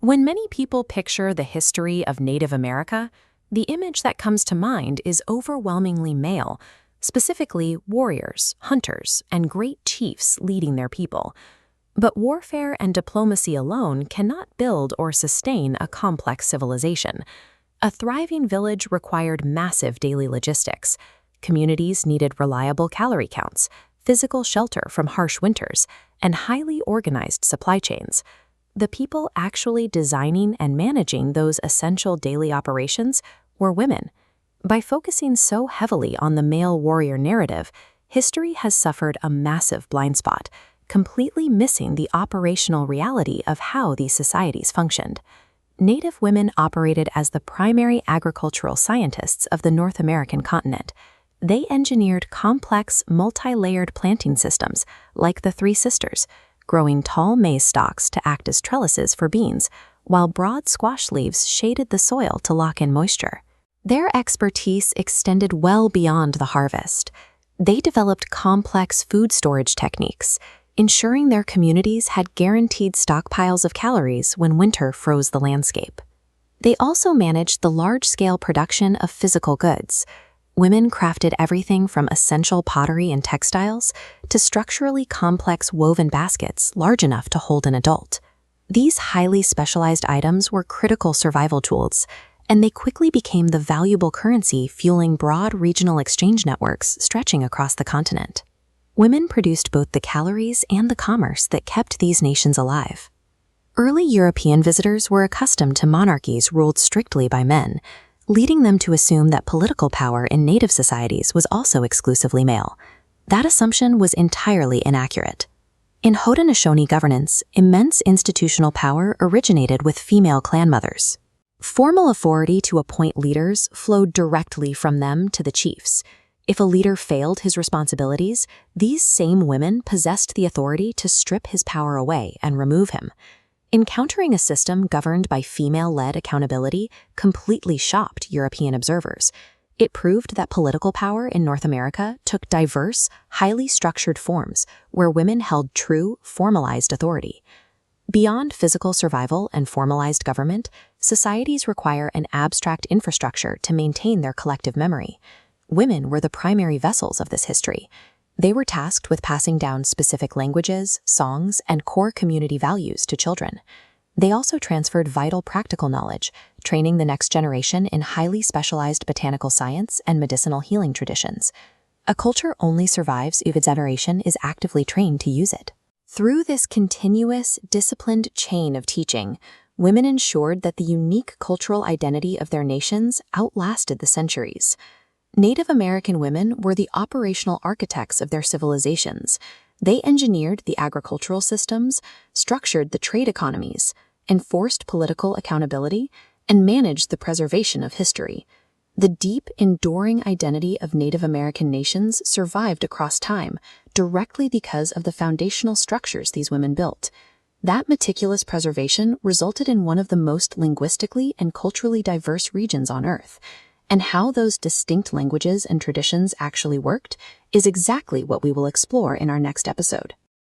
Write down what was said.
When many people picture the history of Native America, the image that comes to mind is overwhelmingly male, specifically warriors, hunters, and great chiefs leading their people. But warfare and diplomacy alone cannot build or sustain a complex civilization. A thriving village required massive daily logistics. Communities needed reliable calorie counts, physical shelter from harsh winters, and highly organized supply chains. The people actually designing and managing those essential daily operations were women. By focusing so heavily on the male warrior narrative, history has suffered a massive blind spot, completely missing the operational reality of how these societies functioned. Native women operated as the primary agricultural scientists of the North American continent. They engineered complex, multi-layered planting systems, like the Three Sisters, growing tall maize stalks to act as trellises for beans, while broad squash leaves shaded the soil to lock in moisture. Their expertise extended well beyond the harvest. They developed complex food storage techniques, ensuring their communities had guaranteed stockpiles of calories when winter froze the landscape. They also managed the large-scale production of physical goods. Women crafted everything from essential pottery and textiles to structurally complex woven baskets large enough to hold an adult. These highly specialized items were critical survival tools, and they quickly became the valuable currency fueling broad regional exchange networks stretching across the continent. Women produced both the calories and the commerce that kept these nations alive. Early European visitors were accustomed to monarchies ruled strictly by men, leading them to assume that political power in native societies was also exclusively male. That assumption was entirely inaccurate. In Haudenosaunee governance, immense institutional power originated with female clan mothers. Formal authority to appoint leaders flowed directly from them to the chiefs. If a leader failed his responsibilities, these same women possessed the authority to strip his power away and remove him. Encountering a system governed by female-led accountability completely shocked European observers. It proved that political power in North America took diverse, highly structured forms where women held true, formalized authority. Beyond physical survival and formalized government, societies require an abstract infrastructure to maintain their collective memory. Women were the primary vessels of this history. They were tasked with passing down specific languages, songs, and core community values to children. They also transferred vital practical knowledge, training the next generation in highly specialized botanical science and medicinal healing traditions. A culture only survives if its generation is actively trained to use it. Through this continuous, disciplined chain of teaching, women ensured that the unique cultural identity of their nations outlasted the centuries. Native American women were the operational architects of their civilizations. They engineered the agricultural systems, structured the trade economies, enforced political accountability, and managed the preservation of history. The deep, enduring identity of Native American nations survived across time, directly because of the foundational structures these women built. That meticulous preservation resulted in one of the most linguistically and culturally diverse regions on Earth. And how those distinct languages and traditions actually worked is exactly what we will explore in our next episode.